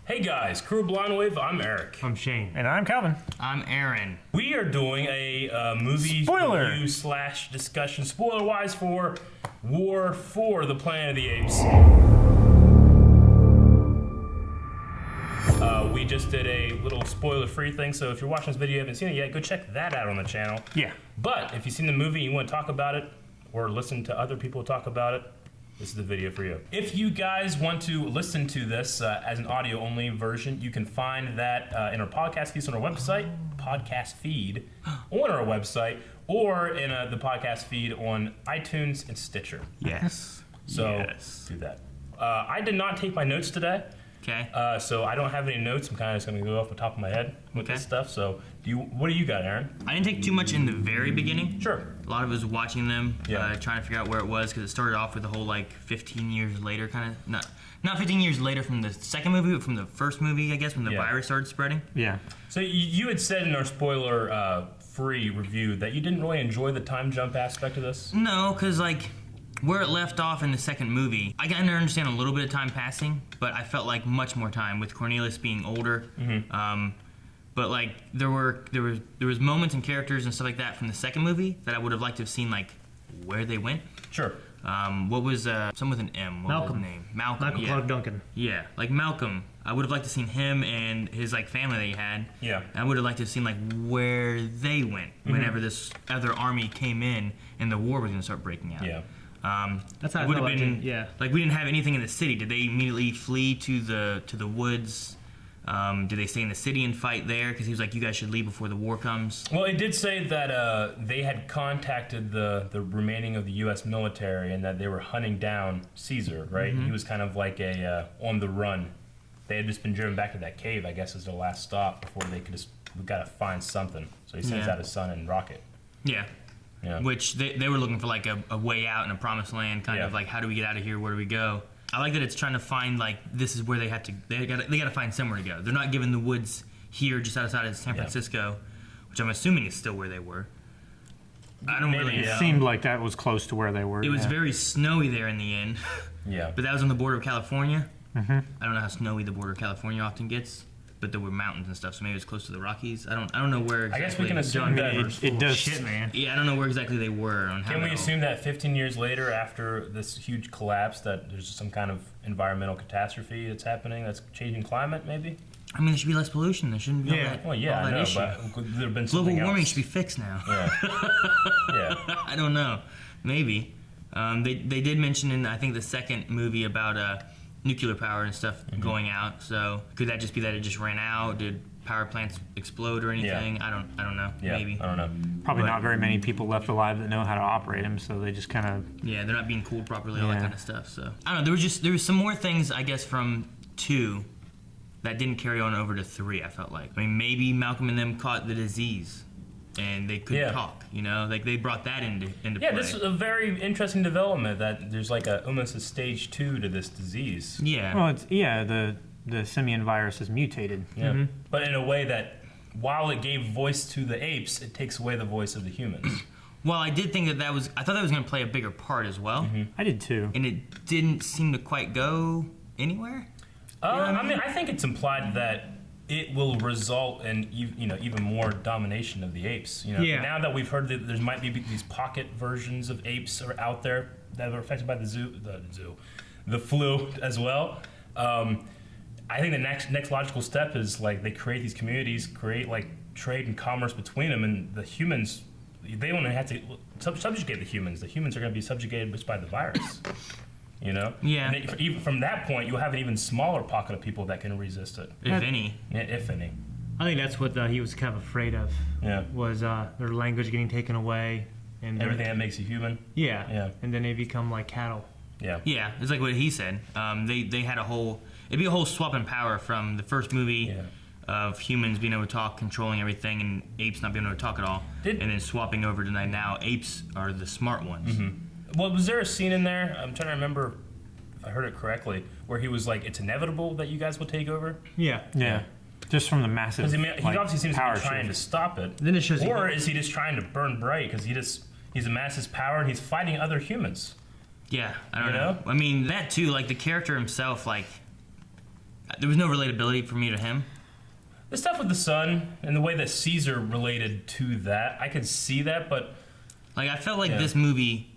Hey guys, Crew Blind Wave, I'm Eric. I'm Shane. And I'm Calvin. I'm Aaron. We are doing a movie Spoiler. review / discussion, spoiler-wise, for War for the Planet of the Apes. We just did a little spoiler-free thing, so if you're watching this video and you haven't seen it yet, go check that out on the channel. Yeah. But if you've seen the movie and you want to talk about it, or listen to other people talk about it, this is the video for you. If you guys want to listen to this as an audio-only version, you can find that in our podcast feed on our website, on our website, or in the podcast feed on iTunes and Stitcher. Yes. So do that. I did not take my notes today. Okay. So I don't have any notes. I'm kind of just going to go off the top of my head with this stuff. So what do you got, Aaron? I didn't take too much in the very beginning. Sure. A lot of it was watching them, Yeah. trying to figure out where it was, because it started off with the whole 15 years later kind of, not 15 years later from the second movie, but from the first movie, I guess, when the virus started spreading. Yeah. So you had said in our spoiler-free review that you didn't really enjoy the time jump aspect of this. No, because where it left off in the second movie, I can understand a little bit of time passing, but I felt like much more time with Cornelius being older. Mm-hmm. But there was moments and characters and stuff like that from the second movie that I would have liked to have seen where they went. Sure. What was someone with an M? What Malcolm. was his name? Malcolm. Michael Yeah. Clark Duncan. Yeah, Malcolm. I would have liked to have seen him and his family that he had. Yeah. I would have liked to have seen where they went whenever this other army came in and the war was going to start breaking out. Yeah. That's how it I would felt have like been. it, yeah. We didn't have anything in the city. Did they immediately flee to the woods? Did they stay in the city and fight there? Because he was like, "You guys should leave before the war comes." Well, it did say that they had contacted the remaining of the U.S. military and that they were hunting down Caesar, right? Mm-hmm. He was kind of like on the run. They had just been driven back to that cave, I guess, as their last stop before they could we got to find something. So he sends out his son and Rocket. Yeah. Yeah. Which they were looking for a way out in a promised land, kind of how do we get out of here? Where do we go? I like that it's trying to find this is where they have to. They got to find somewhere to go. They're not given the woods here just outside of San Francisco, which I'm assuming is still where they were. I don't really. It seemed like that was close to where they were. It was very snowy there in the end. Yeah. But that was on the border of California. Mm-hmm. I don't know how snowy the border of California often gets, but there were mountains and stuff, so maybe it was close to the Rockies. I don't know where exactly. I guess we can assume that. it does. Shit, man. Yeah, I don't know where exactly they were. Can we assume that 15 years later, after this huge collapse, that there's some kind of environmental catastrophe that's happening, that's changing climate, maybe? I mean, there should be less pollution. There shouldn't be all that. Well, yeah, all I that know, issue. but could there have been Global something warming else? should be fixed now. Yeah. Yeah. I don't know. Maybe. They did mention in, I think, the second movie about nuclear power and stuff going out. So could that just be that it just ran out? Did power plants explode or anything? Yeah. I don't know. Yeah, Maybe. I don't know. Probably But- not very many people left alive that know how to operate them, so they just kind of. Yeah, they're not being cooled properly, all that Yeah. kind of stuff. So I don't know. There was some more things, I guess, from 2 that didn't carry on over to 3. I felt like. I mean, maybe Malcolm and them caught the disease, and they couldn't talk. You know, they brought that into Yeah, play. this is a very interesting development that there's almost a stage 2 to this disease. Yeah. Well, it's the simian virus is mutated. Yeah. But in a way that, while it gave voice to the apes, it takes away the voice of the humans. Well, I did think I thought that was going to play a bigger part as well, I did too. and it didn't seem to quite go anywhere. I mean, I think it's implied that it will result in even more domination of the apes. Yeah. Now that we've heard that there might be these pocket versions of apes are out there that are affected by the flu as well. I think the next logical step is they create these communities, create trade and commerce between them, and the humans, they want to have to subjugate the humans. The humans are going to be subjugated just by the virus. Yeah. And even from that point, you'll have an even smaller pocket of people that can resist it, If any. yeah, if any. I think that's what he was kind of afraid of. Yeah. Was their language getting taken away and Everything that makes you human. Yeah. Yeah. And then they become like cattle. Yeah. Yeah, it's like what he said. They had it'd be a whole swap in power from the first movie of humans being able to talk, controlling everything, and apes not being able to talk at all, and then swapping over to now apes are the smart ones. Mm-hmm. Well, was there a scene in there? I'm trying to remember if I heard it correctly, where he was like, "It's inevitable that you guys will take over." Yeah. Yeah. Just from the massive. Because he obviously seems to power be trying shift. to stop it. Then it shows Or is he just trying to burn bright because he's amasses power and he's fighting other humans? Yeah, I don't know. I mean, that too, the character himself, There was no relatability for me to him. The stuff with the sun and the way that Caesar related to that, I could see that, but Like I felt like Yeah. this movie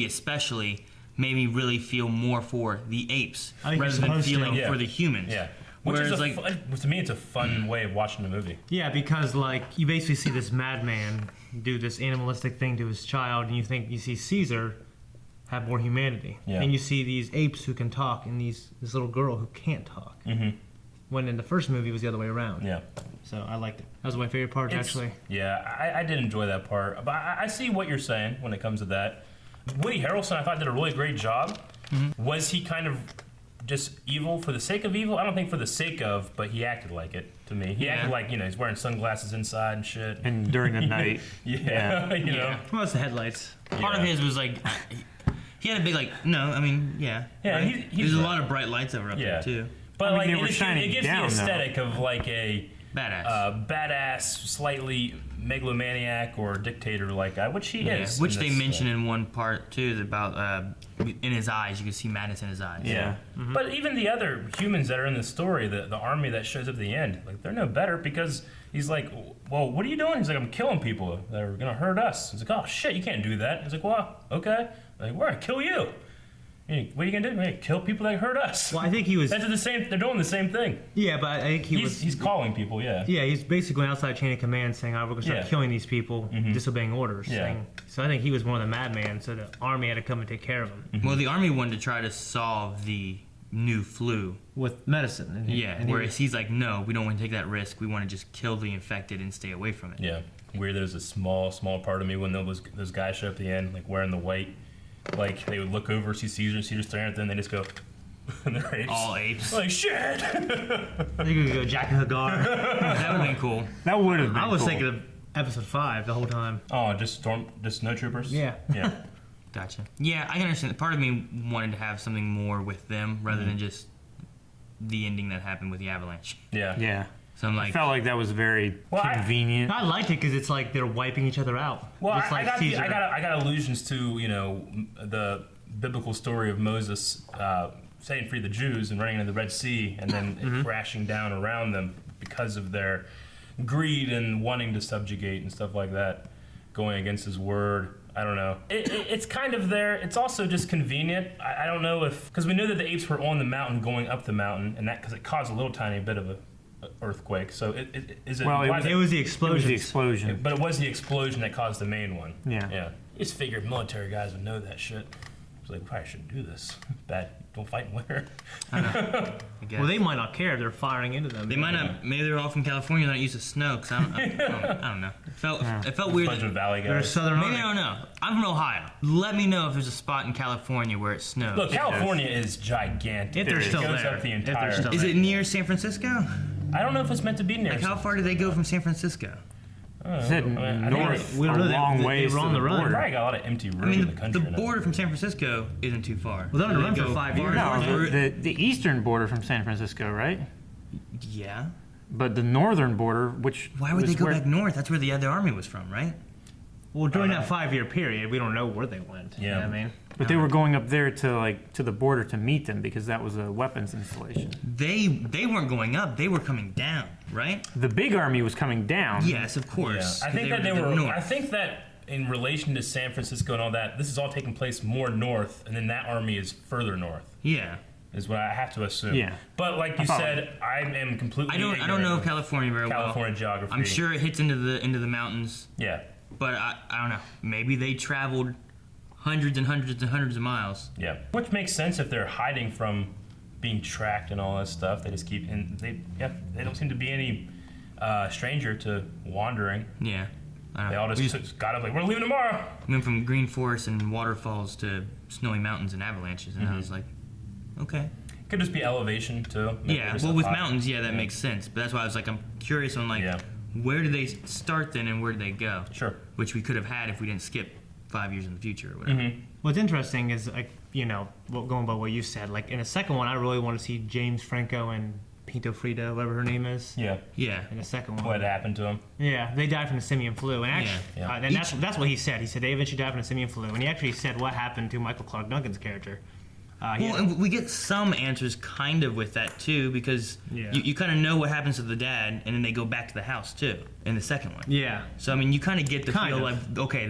especially made me really feel more for the apes I think rather you're than supposed to. feeling Yeah. for the humans. yeah. Which Whereas is like to me, it's a fun way of watching the movie. Yeah, because like you basically see this madman do this animalistic thing to his child, and you see Caesar have more humanity, Yeah. and you see these apes who can talk, and this little girl who can't talk. Mm-hmm. When in the first movie it was the other way around. Yeah. So I liked it. That was my favorite part, It's- actually. Yeah, I did enjoy that part. But I see what you're saying when it comes to that. Woody Harrelson, I thought, did a really great job. Was he kind of just evil for the sake of evil? I don't think for the sake of, but he acted like it to me. He Yeah. acted like, he's wearing sunglasses inside and shit. And during the night. Yeah, you know. Yeah. Well, it's the headlights. part of Yeah. his was like he had a big yeah. Yeah, right? he's There's a right. lot of bright lights that were up Yeah. there too. But I mean, like, they were it shining gives down, the though. aesthetic of like a Badass. badass, slightly megalomaniac or dictator like guy, which he is. Which in they this, mention in one part too is about in his eyes. You can see madness in his eyes. Yeah. But even the other humans that are in the story, the army that shows up at the end, like they're no better because he's like, well, what are you doing? He's like, I'm killing people that are gonna hurt us. He's like, oh shit, you can't do that. He's like, well, okay. Like, we're gonna kill you. What are you gonna do? We're gonna kill people that hurt us. Well, I think he was. That's the same. They're doing the same thing. Yeah, but I think He's calling people. Yeah. Yeah, he's basically an outside chain of command saying, "Oh, we're going to start Yeah. killing these people, disobeying orders." Yeah. So I think he was one of the madmen, so the army had to come and take care of him Well, the army wanted to try to solve the new flu. with medicine. And Whereas he's like, no, we don't want to take that risk. We want to just kill the infected and stay away from it. Yeah. Weird. There's a small part of me when those guys show up at the end, like wearing the white. Like they would look over, see Caesar staring at them, they just go, and they're apes. All apes. Like shit. I think we could go Jack and Hagar. That would have been cool. That would have been I was cool. thinking of episode 5 the whole time. Oh, just snow troopers. Yeah. Yeah. Gotcha. Yeah, I can understand. Part of me wanted to have something more with them rather than just the ending that happened with the avalanche. Yeah. Yeah. So I'm I like, felt like that was very Well, convenient. I liked it because it's like they're wiping each other out. Well, Just I like got Caesar. I got allusions to the biblical story of Moses setting free the Jews and running into the Red Sea and then it crashing down around them because of their greed and wanting to subjugate and stuff like that, going against His word. I don't know. It's kind of there. It's also just convenient. I don't know if because we know that the apes were on the mountain going up the mountain, and that because it caused a little tiny bit of a earthquake. So is it? Well, why is it was the It was explosion. the explosion. But it was the explosion that caused the main one. Yeah. Yeah. Just figured military guys would know that shit. It's like, we probably shouldn't do this. Bad. Don't fight in winter. I guess. Well, they might not care if they're firing into them. They might not. Maybe they're all from California. They're not used to snow. Cause I don't know. It felt weird. Bunch of valley They're guys. Southern Maybe Army. I don't know. I'm from Ohio. Let me know if there's a spot in California where it snows. Look, California is gigantic. If they're It still goes there. up the If they're entire. still Is there. it near San Francisco? I don't know if it's meant to be near. Like how far do they go from San Francisco? Said I think north we don't know a that. long They ways were to on the run. we border. probably got a lot of empty room I mean, in the country. the border from San Francisco isn't too far. Well, they're on the Do run they for go 5 far years. north, No, or- the eastern border from San Francisco, right? Yeah. But the northern border, which Why would was they go where- back north? That's where the other army was from, right? Well, during that 5-year period, we don't know where they went. You know Yeah. what I mean? But they were going up there to the border to meet them because that was a weapons installation. They weren't going up. They were coming down, right? The big army was coming down. Yes, of Yeah. course. I 'cause think that they to the were. north. I think that in relation to San Francisco and all that, this is all taking place more north, and then that army is further north. Yeah. Is what I have to assume. Yeah. But like you follow. said, I am completely. I don't ignorant know of California very California well. geography. I'm sure it hits into the mountains, Yeah. but I don't know. Maybe they traveled hundreds and hundreds and hundreds of miles. Yeah. Which makes sense if they're hiding from being tracked and all that stuff. They just keep and they don't seem to be any stranger to wandering. Yeah. I don't They know. all We just got up like, we're leaving tomorrow. went from green forests and waterfalls to snowy mountains and avalanches, and I was like, okay. Could just be elevation too. Maybe Yeah, just well, up with high. mountains, yeah, that makes sense. But that's why I was like, I'm curious on like, Yeah. where did they start then, and where did they go? Sure. Which we could have had if we didn't skip 5 years in the future or whatever. What's interesting is, like, going by what you said, like, in the second one, I really want to see James Franco and Pinto Frida, whatever her name is. Yeah. Yeah, In the second one. What happened to him? Yeah, they died from the simian flu, and actually, Yeah. and that's what he said. He said they eventually died from the simian flu, and he actually said what happened to Michael Clark Duncan's character. Well, and we get some answers kind of with that too, because Yeah. you kind of know what happens to the dad, and then they go back to the house too in the second one. Yeah. So I mean, you kind of get the Kind feel of. like, okay,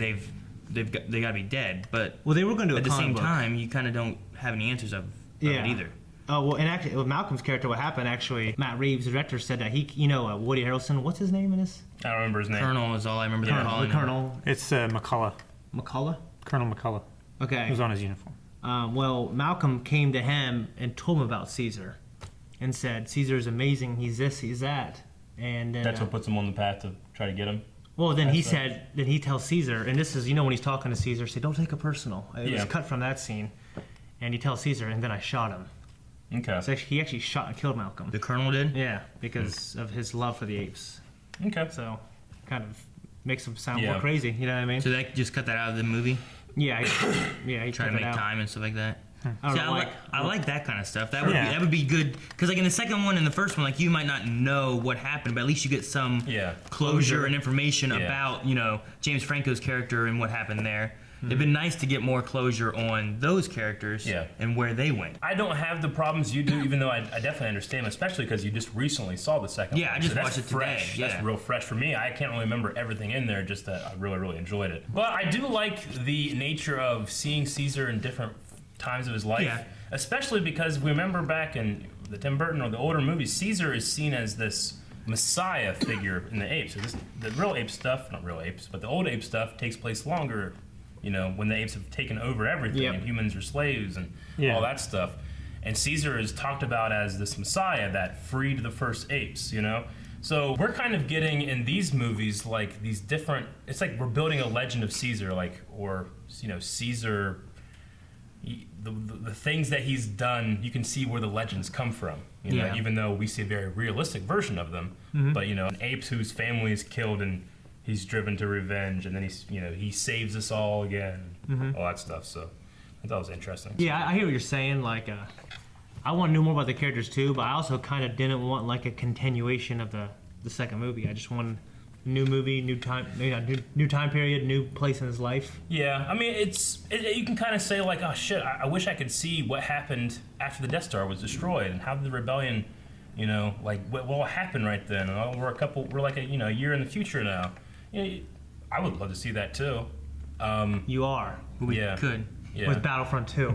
they got to be dead, but Well, they were going to do a at the comic same book. time, you kind of don't have any answers of Yeah. it either. Oh well, and actually, with Malcolm's character, what happened? Actually, Matt Reeves, the director, said that Woody Harrelson. What's his name in this? I don't remember his name. Colonel is all I remember them calling The him. Colonel It's McCullough. McCullough. Colonel McCullough. Okay. It was on his uniform. Well, Malcolm came to him and told him about Caesar, and said Caesar's amazing. He's this, he's that, and then, That's what puts him on the path to try to get him. well, then he That's said, then he tells Caesar, and this is, when he's talking to Caesar, say, don't take it personal. It was Yeah. cut from that scene, and he tells Caesar, and then I shot him. Okay. So he actually shot and killed Malcolm. The Colonel did. Yeah, because of his love for the apes. Okay. So, kind of makes him sound Yeah. more crazy. You know what I mean? So that just cut that out of the movie. Yeah, he Try cut to it make out. time and stuff like that. I don't See, know, I like that kind of stuff. That Yeah. would be good, because like in the second one and the first one, like you might not know what happened, but at least you get some Yeah. closure and information Yeah. about James Franco's character and what happened there. It'd been nice to get more closure on those characters Yeah. and where they went. I don't have the problems you do, even though I definitely understand, especially because you just recently saw the second Yeah, one. I just that's watched it today, fresh. yeah. That's real fresh for me. I can't really remember everything in there, just that I really, really enjoyed it. But I do like the nature of seeing Caesar in different times of his life, Yeah. especially because we remember back in the Tim Burton or the older movies, Caesar is seen as this messiah figure in the apes. So the real ape stuff, not real apes, but the old ape stuff takes place longer, when the apes have taken over everything Yep. and humans are slaves and Yeah. all that stuff. And Caesar is talked about as this messiah that freed the first apes, So we're kind of getting in these movies like these different, it's like we're building a legend of Caesar, Caesar, the things that he's done, you can see where the legends come from, Yeah. even though we see a very realistic version of them. But, an ape whose family is killed and he's driven to revenge, and then he saves us all again, all that stuff. So I thought it was interesting. Yeah, I hear what you're saying. Like, I want to know more about the characters too, but I also kind of didn't want like a continuation of the second movie. I just wanted a new movie, new time, new time period, new place in his life. Yeah, I mean, you can kind of say like, oh shit, I wish I could see what happened after the Death Star was destroyed, and how did the rebellion, what happened right then? And we're like a year in the future now. I would love to see that too. You are We Yeah. could. Yeah. with Battlefront 2,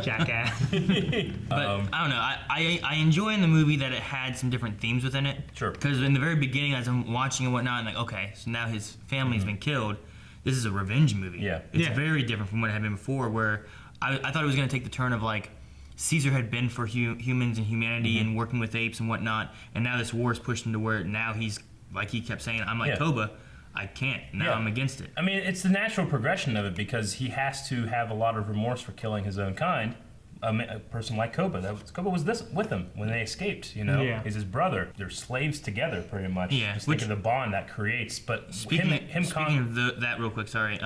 jackass. But I don't know. I enjoy in the movie that it had some different themes within it. Sure. Because in the very beginning, as I'm watching and whatnot, I'm like, okay, so now his family's been killed. This is a revenge movie. Yeah. It's Yeah. very different from what it had been before, where I thought it was going to take the turn of like Caesar had been for humans and humanity and working with apes and whatnot, and now this war is pushed him to where now he's, like he kept saying, I'm like Yeah. Toba, I can't. Now Yeah. I'm against it. I mean, it's the natural progression of it because he has to have a lot of remorse for killing his own kind. A person like Koba. Koba was this with him when they escaped. Yeah. He's his brother. They're slaves together, pretty much. Yeah, Just which- think of the bond that creates. But Speaking him of that real quick, sorry.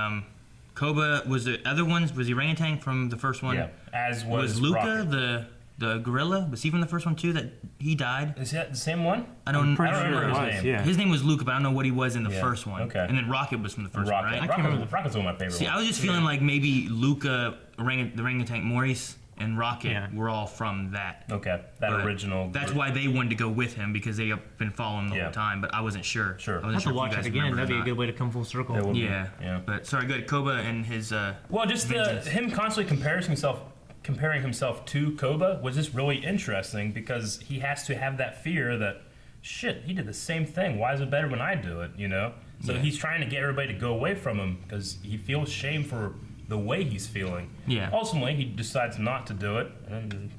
Koba, was the other ones, was he orangutan from the first one? yeah, as was Was Luca Rocket. the gorilla? Was he from the first one too? That he died. Is that the same one? I don't. Pretty I don't sure remember it his was, name. yeah. His name was Luca, but I don't know what he was in the Yeah, first one. okay. And then Rocket was from the first Rocket. one, right? Rocket's one of my favorite See, ones. I was just feeling like maybe Luca, the orangutan Maurice, and Rocket Yeah. were all from that. Okay, that But original. That's why they wanted to go with him, because they have been following him the Yeah. whole time. But I wasn't sure. Sure. I I'll I wasn't have sure to watch if you it guys again. remembered That'd be or a not. good way to come full circle. It would be. Yeah. Yeah. But sorry, good. Koba and his. Well, just Vengeance. him constantly comparing himself to Koba was just really interesting because he has to have that fear that, shit, he did the same thing. Why is it better when I do it? So Yeah. he's trying to get everybody to go away from him because he feels shame for the way he's feeling. Yeah. Ultimately, he decides not to do it, and then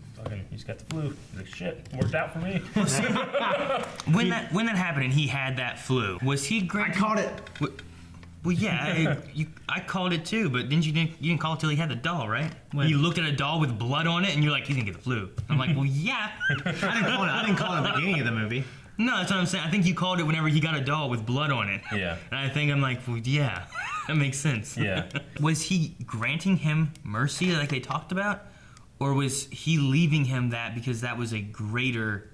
he's got the flu. He's like, shit, it worked out for me. When that happened and he had that flu, was he great? I caught it. Well, yeah, I called it too, but you didn't call it till he had the doll, right? When? You looked at a doll with blood on it, and you're like, he's gonna get the flu. I'm like, well, yeah. I didn't call it at the beginning of the movie. No, that's what I'm saying. I think you called it whenever he got a doll with blood on it. Yeah. And I'm like, well, yeah, that makes sense. Yeah. Was he granting him mercy like they talked about, or was he leaving him that because that was a greater,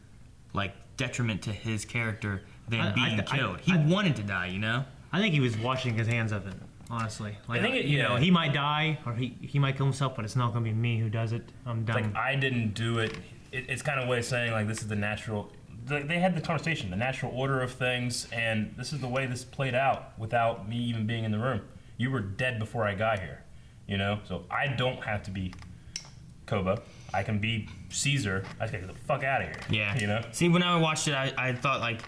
like, detriment to his character than being killed? He wanted to die, I think he was washing his hands of it. honestly. Like, I think you know, he might die or he might kill himself, but it's not going to be me who does it. I'm done. Like, I didn't do it. It's kind of a way of saying, like, this is the natural. They had the conversation, the natural order of things, and this is the way this played out without me even being in the room. You were dead before I got here, you know? So I don't have to be Koba. I can be Caesar. I just gotta get the fuck out of here. Yeah. You know? See, when I watched it, I thought, like,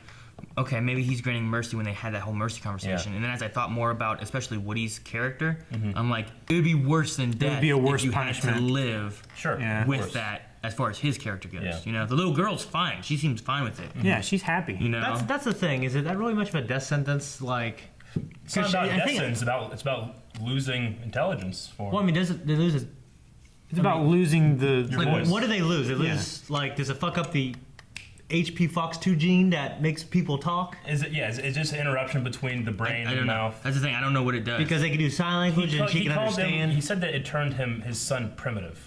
okay, maybe he's granting mercy when they had that whole mercy conversation. Yeah. And then as I thought more about, especially Woody's character, I'm like, it would be worse than death. It would be a worse if you punishment. had to live Sure. Yeah. of with course. that as far as his character goes. Yeah. You know, the little girl's fine. She seems fine with it. Yeah, she's happy. You know? That's the thing. Is it that really much of a death sentence? Like, It's not about death sentence, it's about losing intelligence for well, I mean, they lose his. It's about losing the Your Like, voice. what do they lose? They lose like, does it fuck up the HP Fox2 gene that makes people talk? Is it? Yeah, it's just an interruption between the brain I and don't the know. mouth. That's the thing. I don't know what it does. Because they can do sign language and she can understand. He said that it turned his son primitive,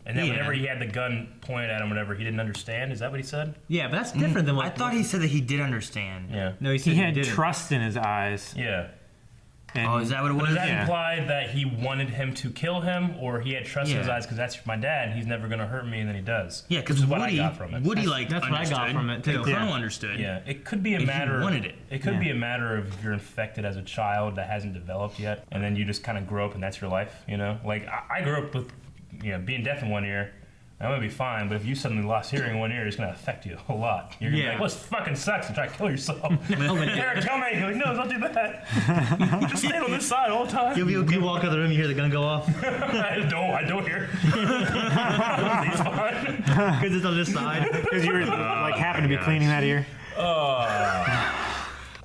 and that Yeah. whenever he had the gun pointed at him, whatever, he didn't understand. Is that what he said? Yeah, but that's different than what I thought he said that he did understand. Yeah. No, he said he had didn't. trust in his eyes. Yeah. And Oh, is that what it But was? does that Yeah. imply that he wanted him to kill him, or he had trust in his Yeah. eyes because that's my dad, he's never going to hurt me, and then he does? Yeah, Which because is what Woody, I got from it. Woody That's- like that's what I got understood, from it, too. and Colonel Yeah. understood. Yeah, it could be a If you matter. wanted it. It could Yeah. be a matter of you're infected as a child that hasn't developed yet, and then you just kind of grow up, and that's your life. You know, like I grew up with, being deaf in one ear. I'm gonna be fine, but if you suddenly lost hearing in one ear, it's gonna affect you a lot. You're gonna be Yeah. like, "Well, this fucking sucks," and try to kill yourself. Eric, kill me! You're like, no, don't do that. Just stand on this side all the time. You walk out of the room, you hear the gun go off I don't hear. He's fine. because it's on this side. because you were like happened to be cleaning that ear.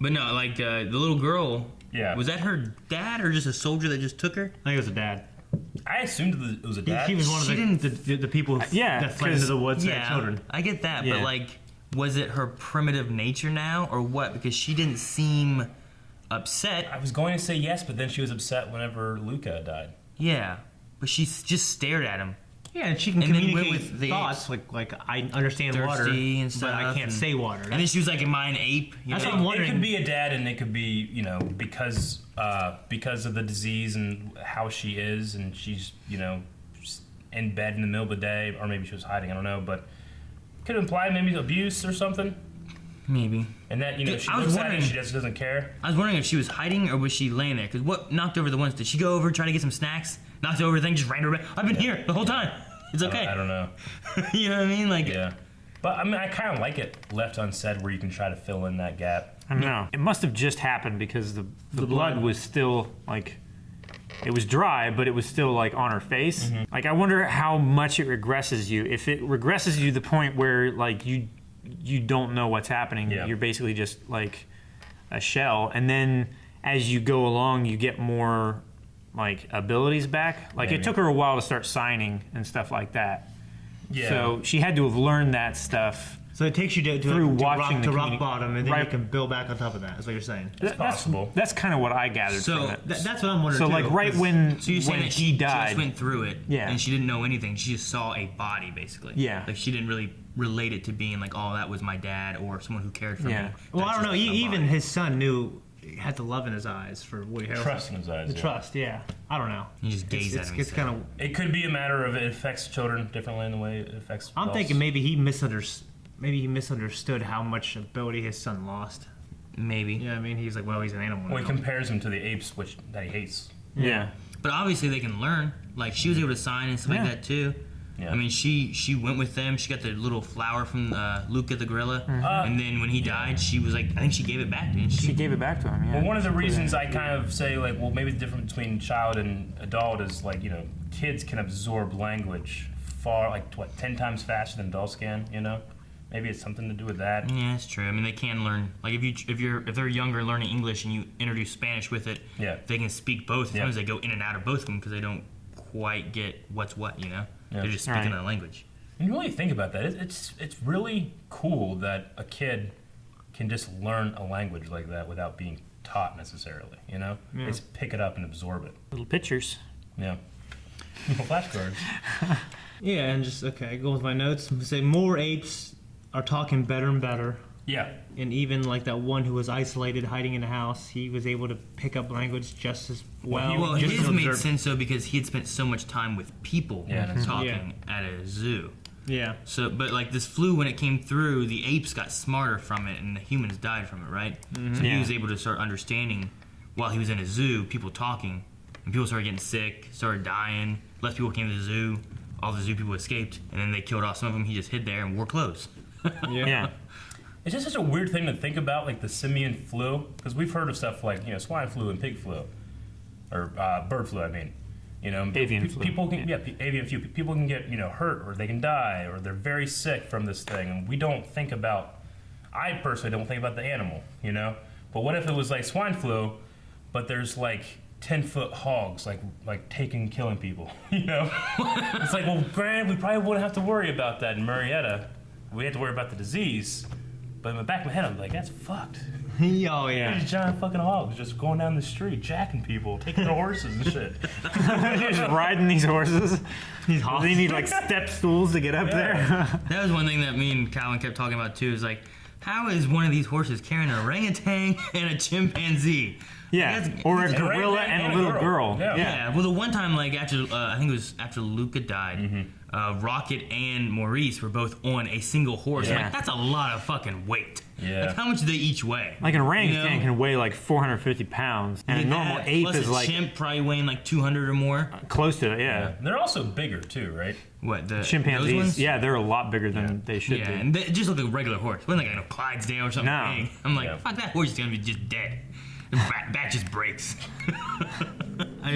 But no, like the little girl. Yeah. Was that her dad or just a soldier that just took her? I think it was a dad. I assumed it was a dad. He was one of She the people who Yeah, that fled into the woods and had children. I get that, Yeah. but like, was it her primitive nature now or what? Because she didn't seem upset. I was going to say yes, but then she was upset whenever Luca died. Yeah, but she just stared at him. Yeah, and she can And then went communicate with the thoughts like I understand water, Thirsty and but I stuff, can't and- say water. And then she was like, "Am I an ape?" You That's know? what I'm It wondering. could be a dad, and it could be because of the disease and how she is, and she's in bed in the middle of the day, or maybe she was hiding. I don't know, but could imply maybe abuse or something. Maybe. And that Dude, she I was looks at it, wondering- and she just doesn't care. I was wondering if she was hiding or was she laying there? Because what knocked over the ones? Did she go over try to get some snacks? Knocked over the thing, just ran her back. I've been here the whole time. It's okay. I don't know. You know what I mean? Like, Yeah, but I mean, I kind of like it left unsaid, where you can try to fill in that gap. I don't know. It must have just happened because the blood was still like, it was dry, but it was still like on her face. Mm-hmm. Like, I wonder how much it regresses you. If it regresses you to the point where like you don't know what's happening, Yeah. you're basically just like a shell. And then as you go along, you get more like abilities back. Like, Maybe. it took her a while to start signing and stuff like that. Yeah. So she had to have learned that stuff. So it takes you to Through watching the rock community- bottom, and then Right. you can build back on top of that. Is what you're saying. It's possible. That's kind of what I gathered So, from it. That's what I'm wondering. So too, like right 'cause- when so you're saying when that he she died, just went through it, Yeah. and she didn't know anything. She just saw a body, basically. Yeah. Like she didn't really relate it to being like, oh, that was my dad or someone who cared for Yeah. me. Well, I That's don't know. just a Even body. his son knew he had the love in his eyes for Woody Harrelson. Trust in his eyes. The yeah. trust, yeah. I don't know. You just gaze at him. It's kind of. It could be a matter of it affects children differently in the way it affects. I'm adults. thinking maybe he misunderstood how much ability his son lost. maybe. Yeah, I mean, he's like, well, he's an animal. Well, he now. compares him to the apes, that he hates. yeah. But obviously they can learn. Like she was able to sign and stuff Yeah. like that too. Yeah. I mean, she went with them. She got the little flower from Luca the gorilla, and then when he died, she was like, I think she gave it back, didn't she? She gave it back to him. Yeah. Well, one of the She put it reasons in. I kind of say, like, well, maybe the difference between child and adult is, like, kids can absorb language far, like, 10 times faster than adults can, Maybe it's something to do with that. Yeah, that's true. I mean, they can learn. Like if they're younger learning English and you introduce Spanish with it, Yeah. they can speak both. Yeah. Sometimes they go in and out of both of them because they don't quite get what's what. Yeah. They're just speaking Right. a language. And you really think about that. It's really cool that a kid can just learn a language like that without being taught necessarily, They just pick it up and absorb it. Little pictures. Yeah. Flashcards. Yeah, and just go with my notes. Say more apes are talking better and better. Yeah. And even like that one who was isolated, hiding in a house, he was able to pick up language just as well. Well, just his to made observe- sense though because he had spent so much time with people talking at a zoo. Yeah. So, but like this flu, when it came through, the apes got smarter from it, and the humans died from it, right? So he was able to start understanding while he was in a zoo, people talking, and people started getting sick, started dying. Less people came to the zoo. All the zoo people escaped, and then they killed off some of them. He just hid there and wore clothes. Yeah. It's just such a weird thing to think about, like the simian flu, because we've heard of stuff like swine flu and pig flu, or bird flu. I mean, Avian flu. People can avian flu. People can get hurt, or they can die, or they're very sick from this thing, and we don't think about. I personally don't think about the animal, But what if it was like swine flu, but there's like 10-foot hogs like taking killing people, It's like, well, granted, we probably wouldn't have to worry about that in Marietta. We have to worry about the disease. But in the back of my head, I'm like, that's fucked. Oh yeah. These giant fucking hogs just going down the street, jacking people, taking their horses and shit. Just riding these horses. He's They need like step stools to get up there. That was one thing that me and Calvin kept talking about too. Is like, how is one of these horses carrying an orangutan and a chimpanzee? Yeah, That's- or a It's a gorilla orangutan and a little girl. Yeah. Yeah. Well, the one time, like after I think it was after Luca died, Rocket and Maurice were both on a single horse. I'm Yeah. like, that's a lot of fucking weight. Yeah. Like, how much do they each weigh? Like an orangutan You know? can weigh like 450 pounds, and a normal That, ape plus is a like chimp probably weighing like 200 or more. close to it. Yeah. They're also bigger too, right? What the Chimpanzees, Those ones? yeah, they're a lot bigger than they should Yeah, be. and they just look like a regular horse. It wasn't like a Clydesdale or something No. big. I'm like, Yeah. fuck, that horse is gonna be just dead. The back just breaks. I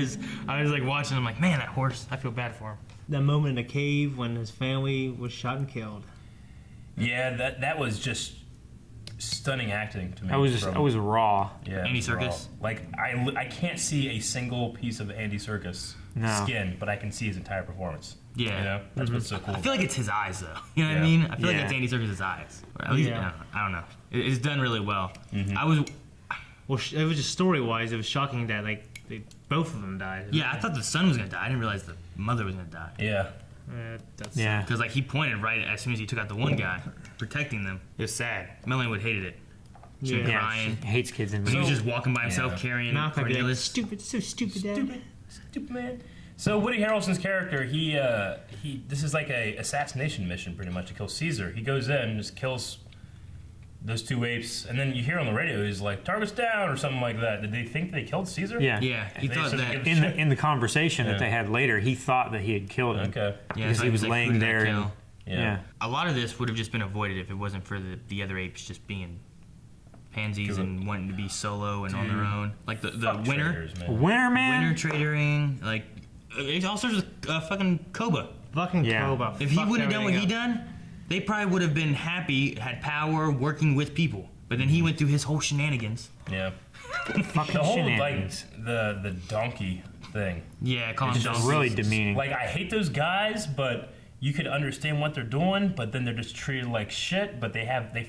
was like watching. I'm like, man, that horse. I feel bad for him. That moment in the cave when his family was shot and killed. Yeah, that was just stunning acting to me. I was raw. yeah, Andy it was raw. Serkis? Like I can't see a single piece of Andy Serkis No. skin, but I can see his entire performance. Yeah. That's what's so cool. I feel like it's his eyes, though. You know what I Yeah. mean? I feel like Yeah. it's Andy Serkis' eyes. Or at least, Yeah. I don't know. It's done really well. I was, Well, it was just story-wise, it was shocking that both of them died. yeah, I thought the son was gonna die. I didn't realize the mother was gonna die. yeah. That's Yeah. Because like he pointed right as soon as he took out the one guy, protecting them. It was sad. Melanie would hated it. She was Yeah. crying. She hates kids in He was movies. just walking by himself Yeah. carrying Malcolm would be like, Cornelius. stupid, so stupid, Dad. Stupid man. So Woody Harrelson's character, he this is like a assassination mission pretty much to kill Caesar. He goes in and just kills those two apes, and then you hear on the radio he's like, "Targets down" or something like that. Did they think they killed Caesar? Yeah. Yeah, he They thought sort of that. give- In the conversation Yeah. that they had later, he thought that he had killed him. Okay. Yeah, because so he was like, laying who did I there kill? and- Yeah. Yeah. A lot of this would have just been avoided if it wasn't for the other apes just being pansies Good. and wanting to be solo and on their own. Like the Fuck winner, traitors, man. Winner man. winner tradering, like it's all sorts of fucking Koba. Fucking Yeah. Koba. If he fucked would have done what he everything up. done, they probably would have been happy, had power, working with people. But then he went through his whole shenanigans. Yeah. Fucking The whole like shenanigans. the donkey thing. Yeah, call him It's John. just really demeaning. Like I hate those guys, but you could understand what they're doing, but then they're just treated like shit. But they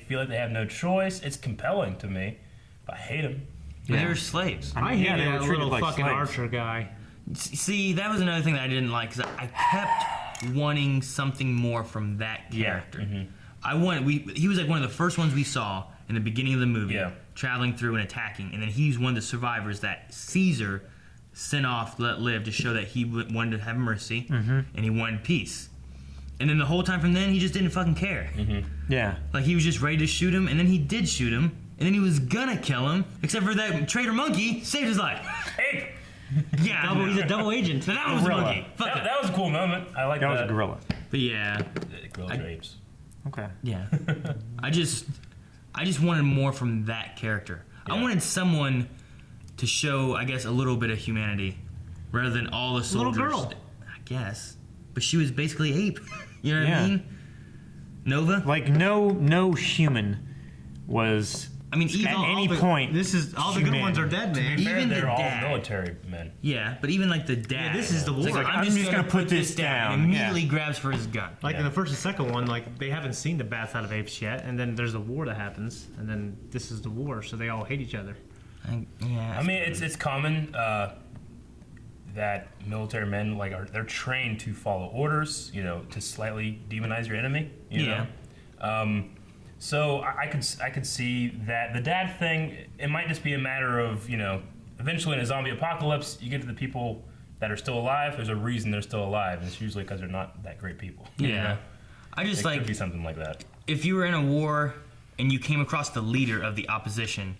feel like they have no choice. It's compelling to me. But I hate them. They were slaves. I Yeah, hated they were that treated little like fucking slaves. Archer guy. See, that was another thing that I didn't like because I kept wanting something more from that character. He was like one of the first ones we saw in the beginning of the movie, Yeah. traveling through and attacking, and then he's one of the survivors that Caesar sent off, let live, to show that he wanted to have mercy and he wanted peace. And then the whole time from then, he just didn't fucking care. Yeah. Like he was just ready to shoot him, and then he did shoot him, and then he was gonna kill him, except for that traitor monkey saved his life. Hey, Yeah, He's a double agent. so that was the gorilla. monkey. Fuck That, that. that was a cool moment. I like That that. was a gorilla. But yeah, Gorillas are apes. Okay. yeah. I just wanted more from that character. I Yeah. wanted someone to show, I guess, a little bit of humanity, rather than all the Little soldiers. girl. I guess, but she was basically ape. You know what Yeah. I mean? Nova. Like no human was I mean, at even any point. This is all the good human. ones are dead, To man. be fair, Even the they're all dad. military men. Yeah, but even like the dad. Yeah, this is the It's war. like, I'm just gonna put this down. And immediately grabs for his gun. Like in Yeah. the first and second one, like they haven't seen the bats out of apes yet, and then there's a war that happens, and then this is the war, so they all hate each other. I mean, it's common that military men they're trained to follow orders. To slightly demonize your enemy. You Yeah. know? So I could see that the dad thing. It might just be a matter of eventually in a zombie apocalypse, you get to the people that are still alive. There's a reason they're still alive, and it's usually because they're not that great people. Yeah. I just It could be something like that. if you were in a war and you came across the leader of the opposition,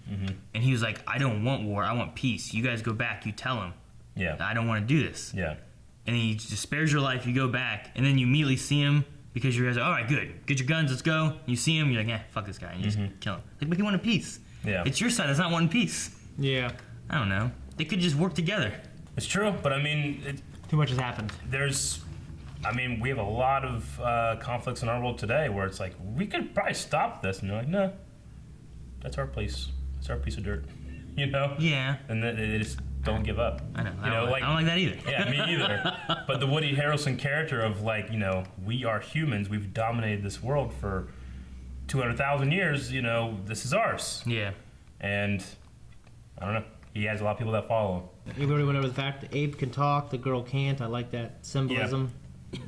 and he was like, "I don't want war. I want peace. You guys go back. You tell him, Yeah. I don't want to do this." Yeah. And he just spares your life. You go back, and then you immediately see him because you guys are, all right, good. Get your guns. Let's go. You see him. You're like, fuck this guy. And you just kill him. Like, but he wanted peace. Yeah. It's your side that's not wanting peace. Yeah. I don't know. They could just work together. It's true, but I mean, Too much has happened. we have a lot of conflicts in our world today where it's like, we could probably stop this. And they're like, no, that's our place. It's our piece of dirt. Yeah. And they just don't give up. I know. You know, I don't like that either. Yeah, me either. But the Woody Harrelson character of we are humans. We've dominated this world for 200,000 years. This is ours. Yeah. And I don't know. He has a lot of people that follow him. Everybody went over the fact that Abe can talk, the girl can't. I like that symbolism,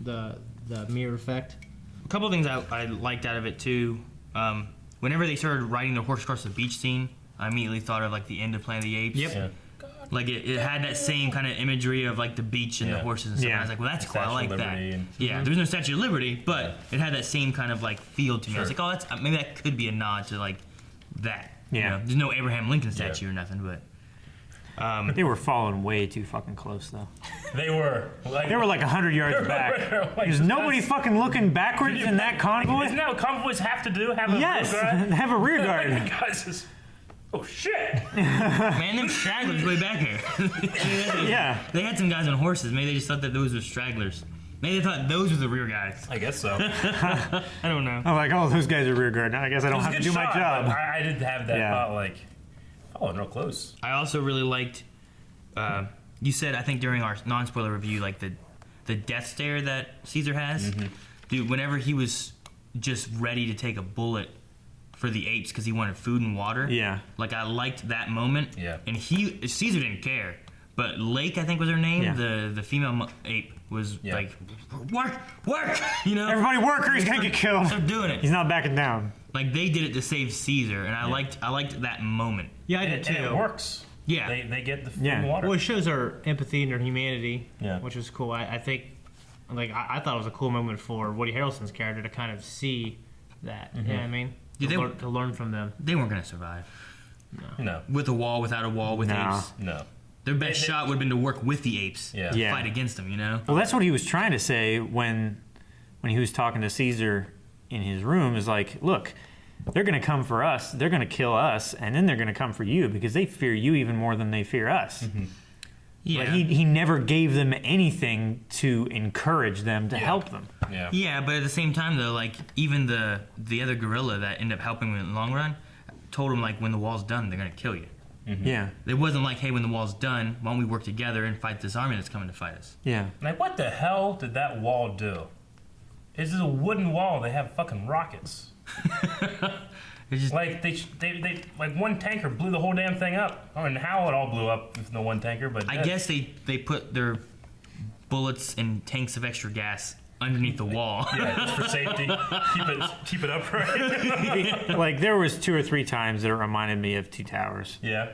the mirror effect. A couple of things I liked out of it too. Whenever they started riding the horse across the beach scene, I immediately thought of the end of Planet of the Apes. Yep. Yeah. Like it had that same kind of imagery of the beach and the Yeah. horses and stuff. Yeah. And I was like, well, that's cool. I Statue like of that. Liberty and- Yeah, there was no Statue of Liberty, but it had that same kind of feel to me. I was Sure. like, oh, that's maybe that could be a nod to that. Yeah. There's no Abraham Lincoln statue or nothing, but They were following way too fucking close, though. They were. They were 100 yards back. There's nobody fucking looking backwards in that convoy. Isn't that what convoys have to do? Have a Yes, rear guard? have a rear guard. Guys, oh shit! man, them stragglers way back here. Yeah. They had some guys on horses. Maybe they just thought that those were stragglers. Maybe they thought those were the rear guys. I guess so. I don't know. I'm like, oh, those guys are rear guard. Now I guess I don't have to do my job. I did have that Yeah. thought, oh, real close. I also really liked. You said, I think during our non-spoiler review, the death stare that Caesar has. Dude, whenever he was just ready to take a bullet for the apes because he wanted food and water. Yeah. I liked that moment. Yeah. And Caesar didn't care, but Lake, I think was her name. Yeah. The female ape was Yeah. like, work. Everybody work or he's gonna get killed. Start doing it. He's not backing down. They did it to save Caesar, and I liked that moment. Yeah, I And, did too. and it works. Yeah. They get the food Yeah. and water. Well, it shows her empathy and her humanity, Yeah. which was cool. I think, I thought it was a cool moment for Woody Harrelson's character to kind of see that. You know what I mean? Yeah, To learn from them. They weren't gonna survive No. with a wall, without a wall, with No. apes. No. Their best shot would have been to work with the apes. Yeah. To Yeah. fight against them, Well, that's what he was trying to say when he was talking to Caesar in his room. Is like, look, they're going to come for us. They're going to kill us, and then they're going to come for you because they fear you even more than they fear us. Yeah. But he never gave them anything to encourage them to help them. Yeah. Yeah, but at the same time, though, even the other gorilla that ended up helping him in the long run told him, when the wall's done, they're going to kill you. Yeah, It wasn't like, hey, when the wall's done, why don't we work together and fight this army that's coming to fight us? yeah. What the hell did that wall do? It's just a wooden wall. They have fucking rockets. It's just, They one tanker blew the whole damn thing up. I don't know how it all blew up with the one tanker, but I guess they put their bullets and tanks of extra gas underneath the wall. yeah, just for safety, keep it upright. There was 2 or 3 times that it reminded me of Two Towers. Yeah,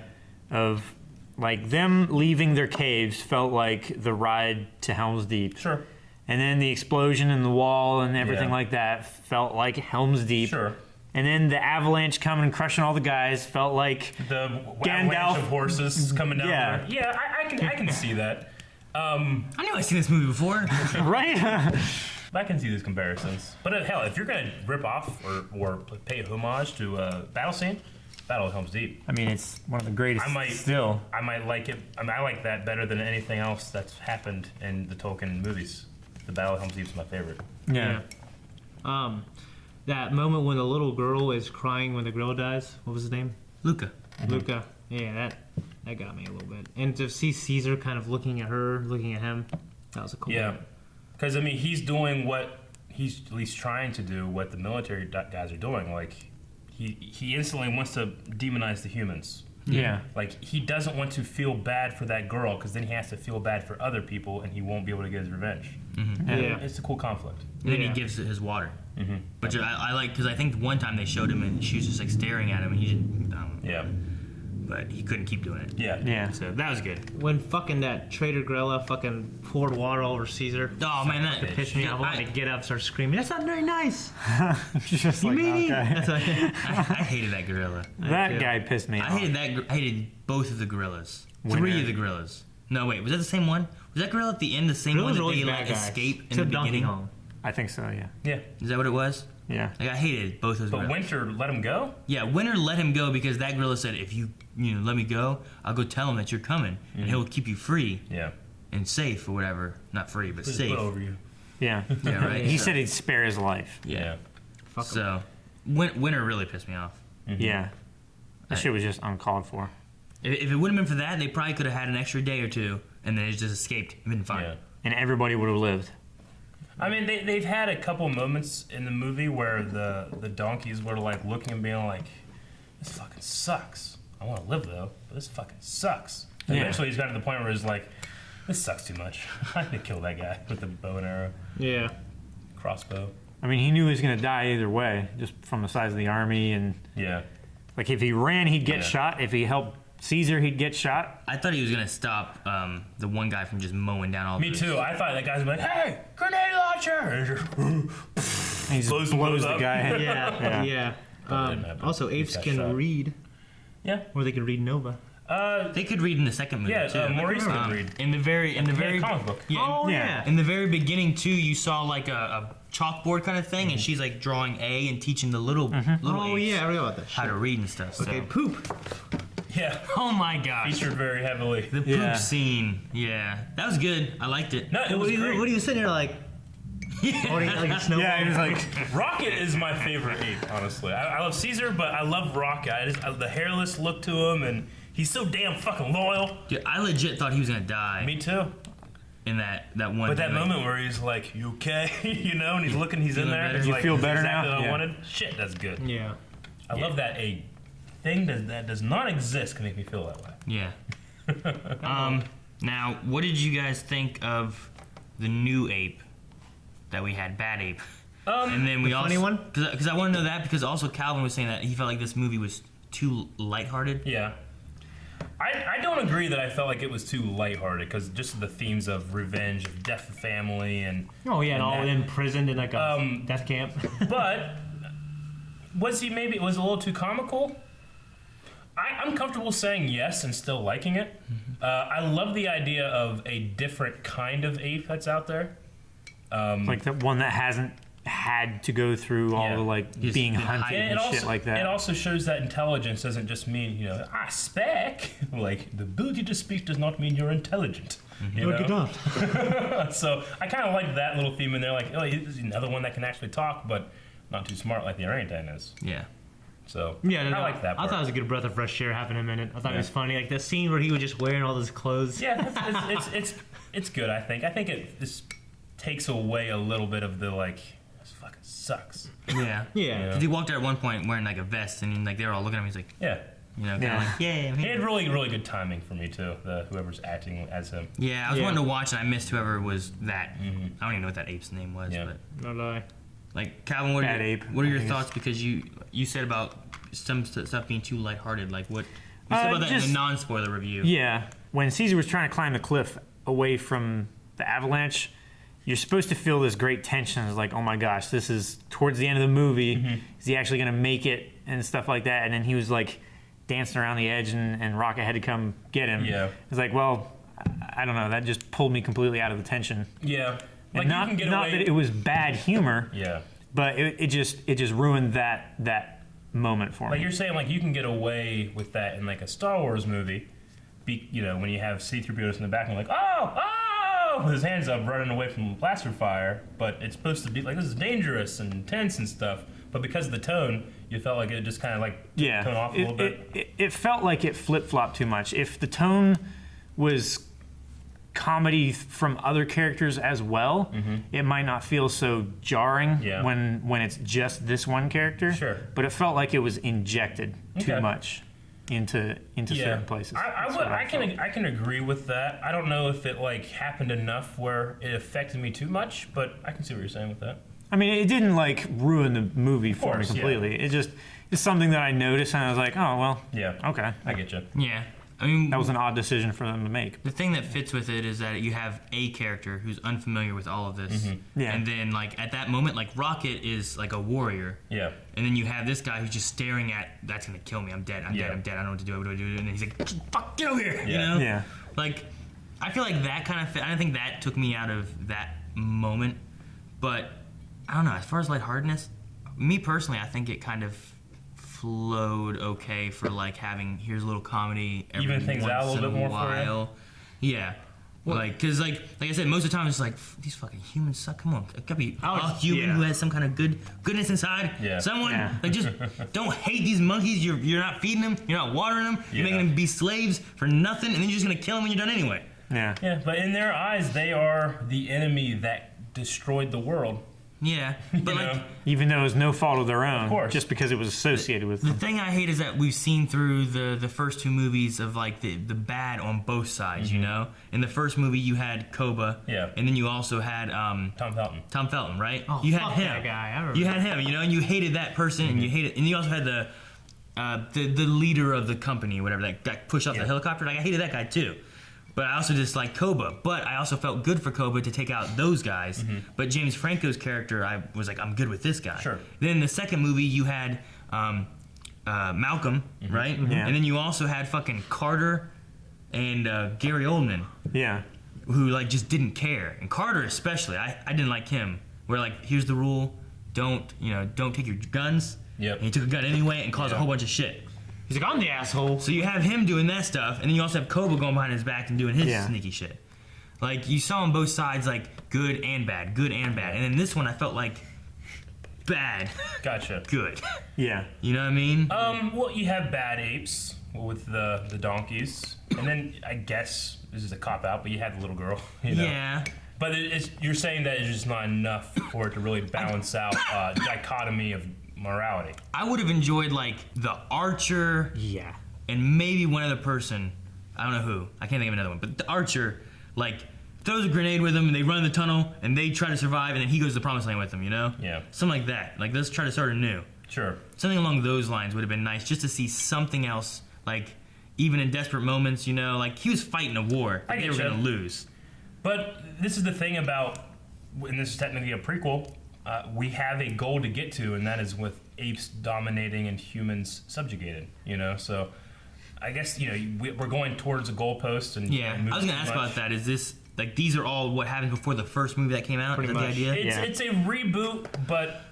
Of them leaving their caves felt like the ride to Helm's Deep. sure, And then the explosion in the wall and everything Yeah. like that felt like Helm's Deep. sure. And then the avalanche coming and crushing all the guys felt like The Gandalf. avalanche of horses coming down Yeah. there. Yeah, I can see that. I knew I'd seen this movie before. right. I can see these comparisons. But hell, if you're gonna rip off or pay homage to a battle scene, Battle of Helm's Deep. I mean, it's one of the greatest. I might still. I might like it. I like that better than anything else that's happened in the Tolkien movies. The Battle of Helm's Deep is my favorite. Yeah. That moment when the little girl is crying when the gorilla dies. What was his name? Luca. Luca. Yeah, that got me a little bit. And to see Caesar kind of looking at her, looking at him, that was a cool Yeah, moment. because he's doing what he's at least trying to do. What the military guys are doing. He instantly wants to demonize the humans. Yeah. He doesn't want to feel bad for that girl because then he has to feel bad for other people and he won't be able to get his revenge. Yeah. It's a cool conflict. And then Yeah. he gives it his water. Which I like because I think one time they showed him and she was just like staring at him and he didn't. Yeah. But he couldn't keep doing it. Yeah. Yeah. So that was good. When fucking that Trader Gorilla fucking poured water all over Caesar. Oh man, that Pissed me off. I wanted to get up, start screaming. That's not very nice. Just You like mean? that guy. That's like, I hated that gorilla. That guy pissed me off. I hated both of the gorillas. Winner. 3 of the gorillas. No, wait, was that the same one? Was that gorilla at the end the same Gorillas are one always that they bad like guys. escape in the Except Donkey beginning? Kong. I think so, yeah. Yeah. Is that what it was? Yeah. Like I hated both those But gorillas. Winter let him go? Yeah, Winter let him go because that gorilla said, if you let me go, I'll go tell him that you're coming, and he'll keep you free Yeah. and safe or whatever. Not free, but Just safe. put over you. Yeah. Yeah, right. He So- said he'd spare his life. Yeah. Fuck 'em. So, Winter really pissed me off. Yeah. That shit was just uncalled for. If it wouldn't have been for that, they probably could have had an extra day or two, and then it just escaped and been fine. Yeah. And everybody would have lived. I mean, they've had a couple moments in the movie where the donkeys were like looking and being like, this fucking sucks. I want to live though, but this fucking sucks. And Yeah. eventually he's got to the point where he's like, this sucks too much. I need to kill that guy with the bow and arrow, Yeah. crossbow. I mean, he knew he was going to die either way, just from the size of the army. And, Yeah. like, if he ran, he'd get Yeah. shot. If he helped Caesar, he'd get shot. I thought he was gonna stop the one guy from just mowing down all. Me those- too. I thought that guy's like, hey, grenade launcher! And just- And he just Blows blows him the up. guy. Yeah. Yeah. That didn't happen. Also, He apes got can shot. read, Yeah. or they can read Nova. They could read in the second movie Yeah, too. Maurice can read. In the very comic book. Yeah, Oh, yeah. in the very beginning too, you saw like a chalkboard kind of thing, and she's like drawing A and teaching the little Oh, apes yeah, I forgot about that. how to read and stuff. Okay, So. poop. Yeah. Oh my gosh, Featured very heavily. the poop Yeah. scene. Yeah, that was good. I liked it. No, it was great. What are you sitting there like? Holding like a snowball? Yeah, he was like, Rocket is my favorite ape, honestly. I love Caesar, but I love Rocket. The hairless look to him, and he's so damn fucking loyal. Dude, I legit thought he was gonna die Me too. in that one. But that thing, like- moment where he's like, "You okay?" and he's looking, he's in feeling there. better? It's You like, feel "This is better exactly now?" what I Yeah. wanted. Shit, that's good. Yeah. I love that a thing that does not exist can make me feel that way. Yeah. Now, what did you guys think of the new ape that we had, Bad Ape? And then we also funny one? because I want to know that because also Calvin was saying that he felt like this movie was too lighthearted. Yeah. I don't agree that I felt like it was too lighthearted because just the themes of revenge, of death of family, and Oh, yeah, and all that. imprisoned in like a death camp. But was he maybe it was a little too comical? I'm comfortable saying yes and still liking it. I love the idea of a different kind of ape that's out there. like the one that hasn't had to go through all Yeah. the, like, He's being been hunted hiding and also, shit like that. It also shows that intelligence doesn't just mean, I spec. Like, the ability to speak does not mean you're intelligent. You know? Good enough. So I kind of like that little theme in there. Like, oh, he's another one that can actually talk, but not too smart like the orangutan is. Yeah. So Yeah, I like that I part. thought it was a good breath of fresh air having him in it. I thought it was Yeah. funny, like the scene where he was just wearing all his clothes. Yeah, it's good. I think it just takes away a little bit of the like, this fucking sucks. Yeah. Yeah. Because he walked out at one point wearing like a vest, and like they were all looking at him. He's like, Yeah, kind Yeah. of like, yeah, I'm he here. had really good timing for me too. Whoever's acting as him. Yeah, I was Yeah. wanting to watch, and I missed whoever was that. I don't even know what that ape's name was, Yeah. but No lie. like Calvin, what Bad are your, Ape, what are I your think thoughts? Because you said about some stuff being too lighthearted. Like what you said about that in just- the non-spoiler review. Yeah, when Caesar was trying to climb the cliff away from the avalanche, you're supposed to feel this great tension. It's like, oh my gosh, this is towards the end of the movie. Is he actually going to make it and stuff like that? And then he was like dancing around the edge, and Rocket had to come get him. Yeah. It's like, well, I don't know. That just pulled me completely out of the tension. Yeah, like And not, you can get not away. that it was bad humor, Yeah. but it just ruined that moment for Like me. you're saying, like you can get away with that in like a Star Wars movie, when you have C-3PO in the back and like, oh, with his hands up, running away from blaster fire. But it's supposed to be like this is dangerous and intense and stuff. But because of the tone, you felt like it just kind of like took the tone off a little bit. It felt like it flip-flopped too much. If the tone was comedy from other characters as well, it might not feel so jarring Yeah. when it's just this one character. Sure. But it felt like it was injected too Okay. much into certain places. That's what I felt. can agree with that. I don't know if it like happened enough where it affected me too much, but I can see what you're saying with that. I mean, it didn't like ruin the movie for course, me yeah. completely. It just it's something that I noticed, and I was like, oh well, Yeah. okay, I get you. Yeah. I mean, that was an odd decision for them to make. the thing that fits with it is that you have a character who's unfamiliar with all of this. Yeah. And then, like, at that moment, like, Rocket is, like, a warrior. Yeah. And then you have this guy who's just staring at, that's going to kill me. I'm dead. I'm Yeah. dead. I'm dead. I don't know what to do. What do I do? And then he's like, fuck, get over here. You Yeah. know? Yeah. Like, I feel like that kind of fit. I don't think that took me out of that moment. But, I don't know. As far as lightheartedness, me personally, I think it kind of flowed okay for, like, having, here's a little comedy every Even things once out a little in bit more for you? while. Yeah. Like, cause like I said, most of the time it's like these fucking humans suck. Come on, it gotta be a human yeah. who has some kind of goodness inside. Yeah. Someone Yeah. like just don't hate these monkeys. You're not feeding them. You're not watering them. You're Yeah. making them be slaves for nothing, and then you're just gonna kill them when you're done anyway. Yeah. Yeah, but in their eyes, they are the enemy that destroyed the world. Yeah, but You like know? Even though it was no fault of their own, course. just because it was associated with the them. thing I hate is that we've seen through the first two movies of like the bad on both sides. You know, in the first movie you had Koba. Yeah. And then you also had Tom Felton. Tom Felton, right? Oh, you fuck had him. that guy. I remember You had him, you know, and you hated that person, and you hated, and you also had the leader of the company, whatever that got pushed off Yeah. the helicopter. Like I hated that guy too, but I also disliked Koba. But I also felt good for Koba to take out those guys. But James Franco's character, I was like, I'm good with this guy. Sure. Then in the second movie, you had Malcolm, right? Yeah. And then you also had fucking Carter and Gary Oldman, Yeah. who like just didn't care. And Carter especially, I didn't like him. Where like, here's the rule: don't take your guns. Yep. And he took a gun anyway and caused a Yeah. whole bunch of shit. He's like, I'm the asshole. So you have him doing that stuff, and then you also have Koba going behind his back and doing his Yeah. sneaky shit. Like you saw on both sides, like good and bad, good and bad. And then this one, I felt like bad, Gotcha. good. Yeah. You know what I mean? Well, you have bad apes with the donkeys, and then I guess this is a cop out, but you had the little girl. You know? Yeah. But you're saying that it's just not enough for it to really balance out dichotomy of morality. I would have enjoyed like the archer Yeah. and maybe one other person. I don't know who. I can't think of another one. But the archer, like, throws a grenade with him, and they run in the tunnel, and they try to survive, and then he goes to the promised land with them. You know? Yeah. Something like that. Like, let's try to start anew. Sure. Something along those lines would have been nice, just to see something else. Like, even in desperate moments, you know, like he was fighting a war that I they were get you. gonna lose. But this is the thing about, and this is technically a prequel, we have a goal to get to, and that is with apes dominating and humans subjugated, you know? So I guess, you know, we're going towards a goalpost. And Yeah, and I was gonna ask about that. Is this like these are all what happened before the first movie that came out? Pretty Is that much. the idea? It's a reboot, but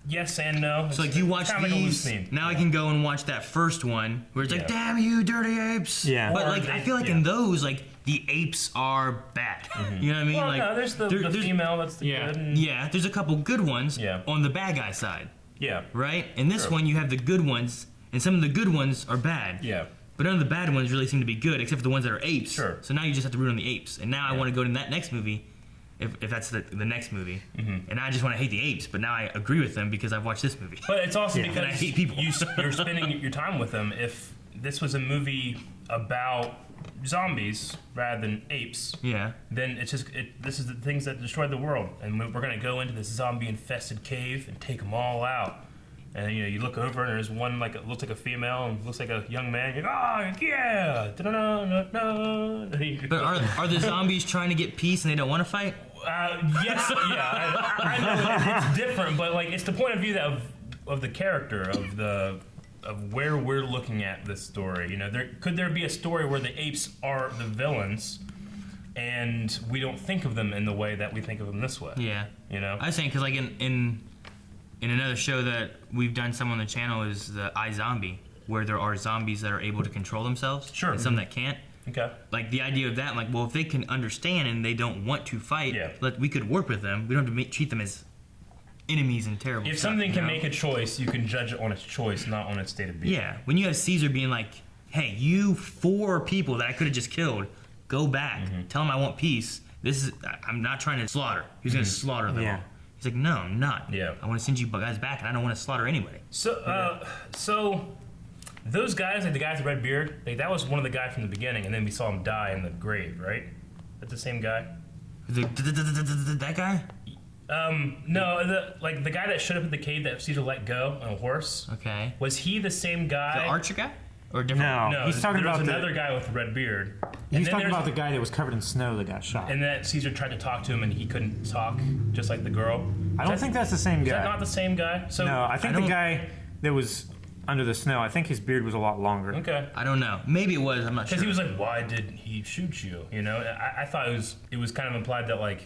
yes and no. So like you watch kind of like a loose these, theme. now I can go and watch that first one where it's like, Yeah. damn you, dirty apes. Yeah. But Or like I feel like in those, like the apes are bad. You know what I mean? Well, like no, there's the there's- female that's the Yeah. good. And, Yeah, there's a couple good ones Yeah. on the bad guy side, yeah. right? In this True. one you have the good ones, and some of the good ones are bad. Yeah. But none of the bad ones really seem to be good, except for the ones that are apes. Sure. So now you just have to root on the apes. And now I want to go to that next movie, if that's the next movie. Mm-hmm. And I just want to hate the apes, but now I agree with them because I've watched this movie. But it's also Yeah. because And I hate people. you're spending your time with them. If this was a movie about zombies rather than apes, Yeah. then it's just this is the things that destroyed the world, and we're gonna go into this zombie-infested cave and take them all out. And you know, you look over and there's one like it looks like a female and looks like a young man. You're like, oh yeah, da-da-da-da-da. But are the zombies trying to get peace and they don't want to fight? Yes, yeah, I know it's different, but like it's the point of view of the character of where we're looking at this story. You know, could there be a story where the apes are the villains, and we don't think of them in the way that we think of them this way? Yeah. You know, I was saying because like in another show that we've done some on the channel is the iZombie, where there are zombies that are able to control themselves. Sure. And some that can't. okay, Like the idea of that, like, well, if they can understand and they don't want to fight, Yeah. we could work with them. We don't have to treat them as enemies and terrible. if stuff, something you can know? make a choice, you can judge it on its choice, not on its state of being. Yeah, when you have Caesar being like, "Hey, you 4 people that I could have just killed, go back. Mm-hmm. Tell them I want peace. I'm not trying to slaughter. He's gonna slaughter them Yeah. all." He's like, "No, I'm not. Yeah. I want to send you guys back, and I don't want to slaughter anybody." So those guys, like the guy with the red beard, like that was one of the guys from the beginning, and then we saw him die in the grave, right? That's the same guy. That guy? No, the guy that showed up at the cave that Caesar let go on a horse. Okay. Was he the same guy? The archer guy? Or different? No, he's talking there was about another guy with a red beard. He's then talking there's- about the guy that was covered in snow that got shot. And that Caesar tried to talk to him and he couldn't talk, just like the girl. I don't think that's the same Is that guy. not the same guy? So No, I think the don't- guy that was under the snow, I think his beard was a lot longer. Okay. I don't know. Maybe it was. I'm not sure. Because he was like, "Why did he shoot you?" You know, I thought it was kind of implied that like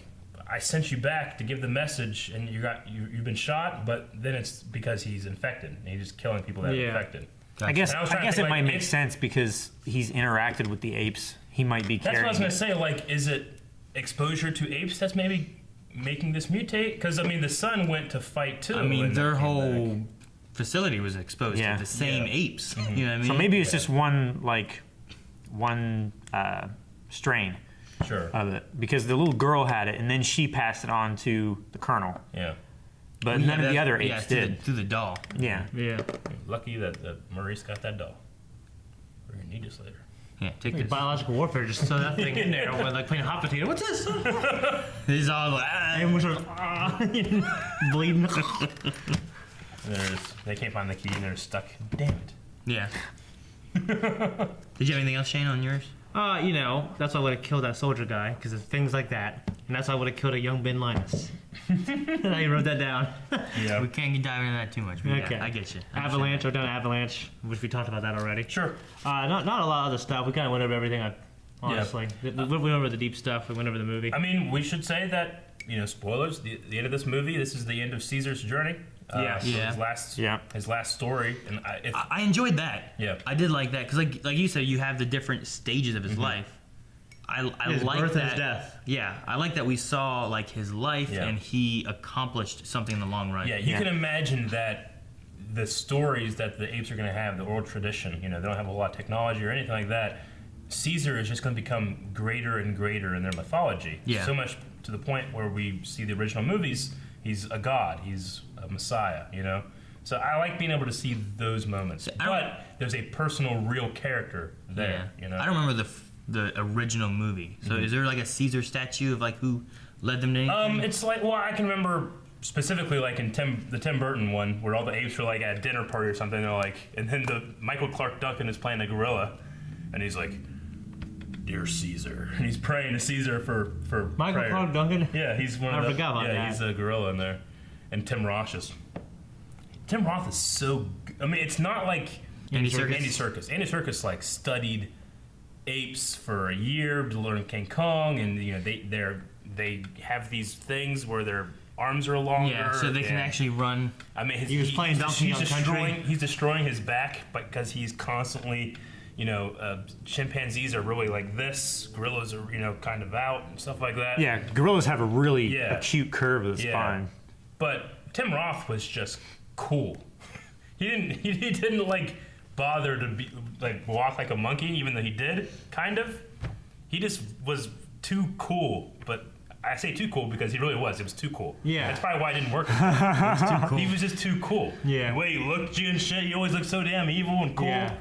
I sent you back to give the message, and you've been shot, but then it's because he's infected and he's just killing people that are Yeah. infected. I guess And I was trying to it think, might like, make if- sense because he's interacted with the apes. He might be That's carrying. what I was gonna say. Like, is it exposure to apes that's maybe making this mutate? Because I mean, the son went to fight too. I mean, and their came whole back. facility was exposed Yeah. to the same Yeah. apes. You know what I mean? So maybe it's just one strain Sure. of it because the little girl had it and then she passed it on to the colonel, Yeah. but Yeah, none of the that- other yeah, apes through did. through the doll. Yeah. Yeah. Lucky that Maurice got that doll. We're gonna need this later. Yeah, take Like this. biological warfare, just throw that thing in there, or like playing hot potato. What's this? This is all like, And we're sort of bleeding. They can't find the key and they're stuck. Damn it. yeah. Did you have anything else, Shane, on yours? You know, that's why I would have killed that soldier guy, because of things like that. And that's why I would have killed a young Ben Linus. I wrote that down. Yeah. We can't dive into that too much. But Okay. Yeah, I get you. Avalanche, I've done Avalanche, which we talked about that already. Sure. Not a lot of other stuff. We kind of went over everything, honestly. We went over the deep stuff. We went over the movie. I mean, we should say that, spoilers, the end of this movie, this is the end of Caesar's journey. Yeah. So Yeah. His last story. And I enjoyed that. Yeah. I did like that because, like you said, you have the different stages of his life. I His like birth that. and his death. Yeah, I like that we saw like his life Yeah. and he accomplished something in the long run. you Yeah. can imagine that the stories that the apes are going to have, the oral tradition, they don't have a lot of technology or anything like that. Caesar is just going to become greater and greater in their mythology. Yeah. So much to the point where we see the original movies, he's a god, he's a messiah, So I like being able to see those moments. I don't- But there's a personal, real character there, I don't remember the original movie. So is there like a Caesar statue of like who led them to anything? It's like, well, I can remember specifically like in the Tim Burton one where all the apes were like at a dinner party or something. They're like, and then the Michael Clark Duncan is playing a gorilla, and he's like, "Dear Caesar," and he's praying to Caesar for Michael prayer. Clark Duncan. Yeah, he's one I of the. forgot about yeah, that. he's a gorilla in there, and Tim Roth is so. I mean, it's not like Andy Serkis. Andy Serkis like studied apes for a year to learn King Kong, and they have these things where their arms are longer. Yeah, so they can and- actually run. I mean, He was playing Donkey Kong Country. He's destroying his back because he's constantly, chimpanzees are really like this, gorillas are kind of out and stuff like that. Yeah, gorillas have a really Yeah. acute curve of the Yeah. spine. But Tim Roth was just cool. He didn't like bother to be like walk like a monkey, even though he did kind of. He just was too cool. But I say too cool because he really was. It was too cool. Yeah. That's probably why it didn't work. He was just too cool. Yeah. The way he looked and shit, he always looked so damn evil and cool. Yeah.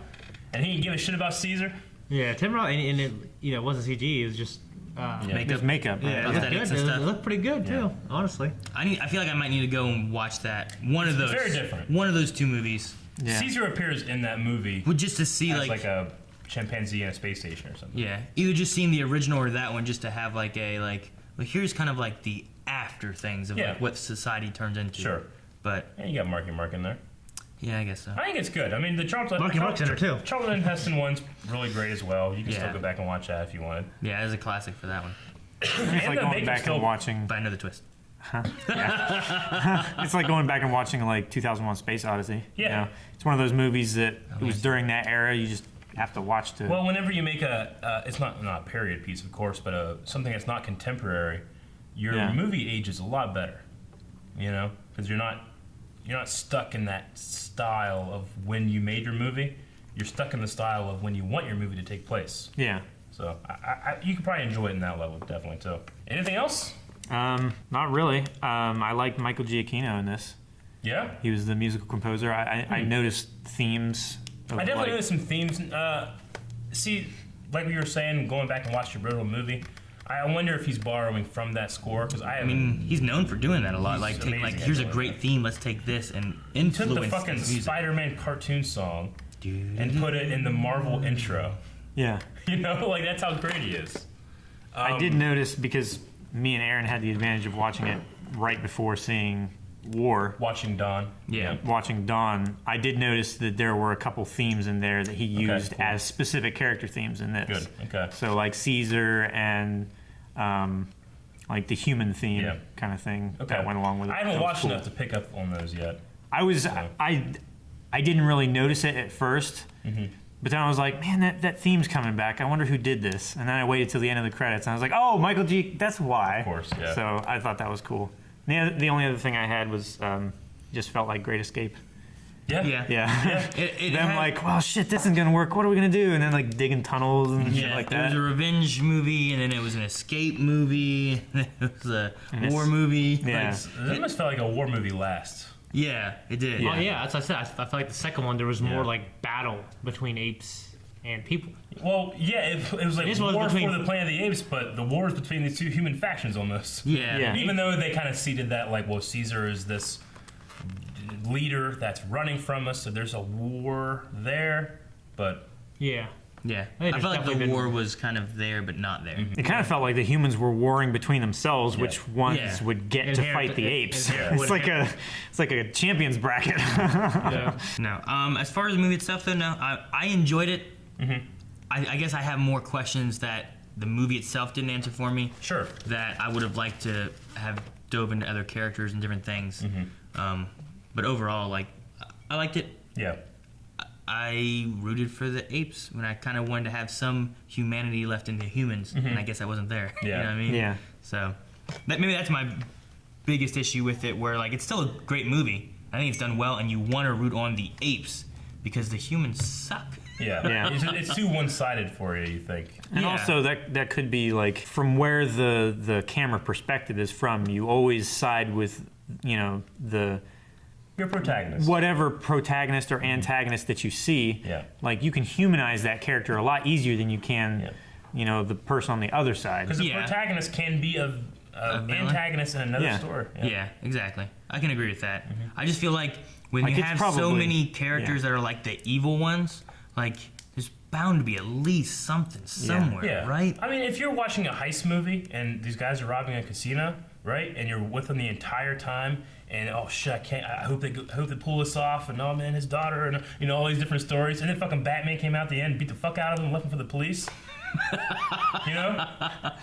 And he didn't give a shit about Caesar. Yeah, Tim Roth, and it, it wasn't CG. It was just. It was makeup. Yeah, it right? looked Prosthetics good. and It stuff. looked pretty good too, honestly. I feel like I might need to go and watch that. One of those. very different. One of those two movies. Yeah. Caesar appears in that movie Well, just to see as like a chimpanzee in a space station or something. yeah, either just seeing the original or that one, just to have like a like. Well, here's kind of like the after things of Yeah. like what society turns into. Sure. But And you got Marky Mark in there. yeah, I guess so. I think it's good. I mean, the Charlton Marky Mark's in there, too. Charlton Heston one's really great as well. You can Yeah. still go back and watch that if you wanted. Yeah, there's a classic for that one. It's And like the going makeup's back still- and watching. But I know the twist. It's like going back and watching like 2001: Space Odyssey. Yeah. It's one of those movies that it was during that era. You just have to watch to. Well, whenever you make it's not a period piece, of course, but something that's not contemporary, your Yeah. movie ages a lot better. Because you're not stuck in that style of when you made your movie. You're stuck in the style of when you want your movie to take place. yeah. So you could probably enjoy it in that level, definitely too. Anything else? Not really. I liked Michael Giacchino in this. Yeah. He was the musical composer. I noticed themes. Of I definitely like, noticed some themes. See, like we were saying, going back and watching the original movie, I wonder if he's borrowing from that score because I mean, he's known for doing that a lot. Like, take, like, here's a great theme. Let's take this and influence. Took the fucking Spider-Man cartoon song and put it in the Marvel intro. Yeah. You know, like that's how great he is. I did notice because me and Aaron had the advantage of watching it right before seeing War. Watching Dawn. Yeah. Watching Dawn, I did notice that there were a couple themes in there that he used cool. as specific character themes in this. Good. Okay. So like Caesar and like the human theme kind of thing Okay. that went along with it. I haven't watched cool. enough to pick up on those yet. I didn't really notice it at first, but then I was like, man, that theme's coming back. I wonder who did this. And then I waited till the end of the credits, and I was like, oh, Michael G. That's why. Of course, yeah. So I thought that was cool. The only other thing I had was just felt like Great Escape. Yeah. Yeah. It Them had, like, well, shit, this isn't gonna work. What are we gonna do? And then like digging tunnels and shit like It was that. a revenge movie, and then it was an escape movie, and then it was a war movie. Yeah. It must felt like a war movie last. Yeah, it did. Oh yeah, as I said, I felt like the second one there was more Yeah. like battle between apes and people. Well, yeah, it was like This was war between- for the Planet of the Apes, but the war is between these two human factions almost. Yeah. Yeah. Even though they kind of seeded that, like, well, Caesar is this leader that's running from us, so there's a war there, but Yeah. Yeah. I think I felt like there's the definitely war been- was kind of there, but not there. It kind of felt like the humans were warring between themselves, Yeah. which ones Yeah. would get to fight the apes. It's It's like a champions bracket. Yeah. No. As far as the movie itself, though, no, I enjoyed it. I guess I have more questions that the movie itself didn't answer for me. sure. That I would have liked to have dove into other characters and different things. But overall, like, I liked it. Yeah. I rooted for the apes when I kind of wanted to have some humanity left in the humans, and I guess I wasn't there. You Yeah. know what I mean? Yeah. So maybe that's my biggest issue with it, where like it's still a great movie. I think it's done well, and you want to root on the apes because the humans suck. Yeah. Yeah. It's too one-sided for you think. And Yeah. also that could be like from where the camera perspective is from, you always side with, you know, the Your protagonist. whatever protagonist or antagonist that you see. Yeah. Like you can humanize that character a lot easier than you can, Yeah. you know, the person on the other side. Because the Yeah. protagonist can be a villain? antagonist in another Yeah. story. Yeah, exactly. I can agree with that. I just feel like when Like, you it's have so probably- many characters that are like the evil ones, like there's bound to be at least something somewhere, Yeah. right? I mean, if you're watching a heist movie and these guys are robbing a casino, right, and you're with them the entire time, and oh shit, I hope they pull this off, and oh man, his daughter, and you know all these different stories, and then fucking Batman came out at the end, beat the fuck out of them, left them for the police. You know,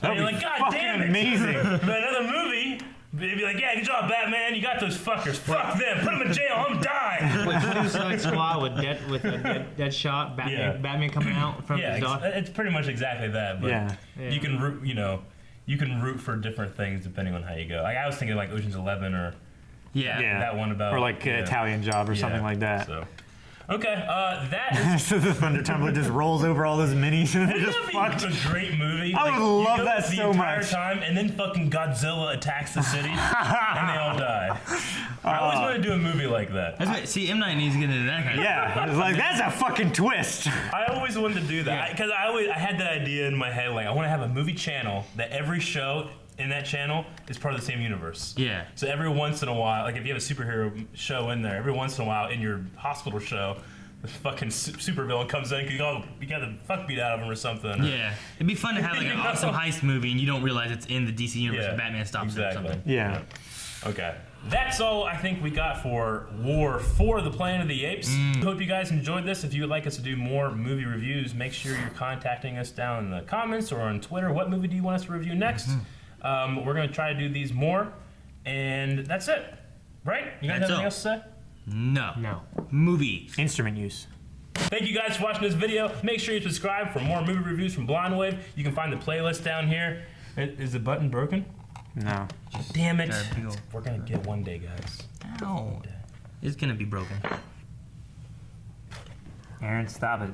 and you're like, God fucking damn it, amazing. But another movie. They'd be like, yeah, good job, Batman. You got those fuckers. Fuck them. Put them in jail. I'm dying. With Suicide Squad with a dead shot, Yeah. Batman coming out from Yeah, his daughter. it's pretty much exactly that. But Yeah. you can root, you can root for different things depending on how you go. Like I was thinking like Ocean's 11 or Yeah. Yeah. that one about or like Italian Job or something like that. So, okay, that is So the Thunder Tumbler just rolls over all those minis and they're just That'd fucked. be a great movie. I would you love go that the so entire much. time, and then fucking Godzilla attacks the city, and they all die. I always want to do a movie like that. That's what, see, M. Night needs to get into that kind of Yeah, it's like that's a fucking twist. I always wanted to do that because I had that idea in my head. Like I want to have a movie channel that every show in that channel is part of the same universe. Yeah. So every once in a while, like if you have a superhero show in there, every once in a while in your hospital show, the fucking supervillain comes in because you got the fuck beat out of him or something. Yeah. It'd be fun to have like an You know? awesome heist movie and you don't realize it's in the DC universe Yeah, and Batman stops it or exactly. something. Yeah. Okay. That's all I think we got for War for the Planet of the Apes. Hope you guys enjoyed this. If you would like us to do more movie reviews, make sure you're contacting us down in the comments or on Twitter. What movie do you want us to review next? We're going to try to do these more. And that's it. Right? You guys have That's anything all. else to say? No. No. Movies. Instrument use. Thank you guys for watching this video. Make sure you subscribe for more movie reviews from Blind Wave. You can find the playlist down here. Is the button broken? No. Damn it. Got a big ol'- We're going to get one day, guys. Ow. It's gonna be broken. Aaron, stop it.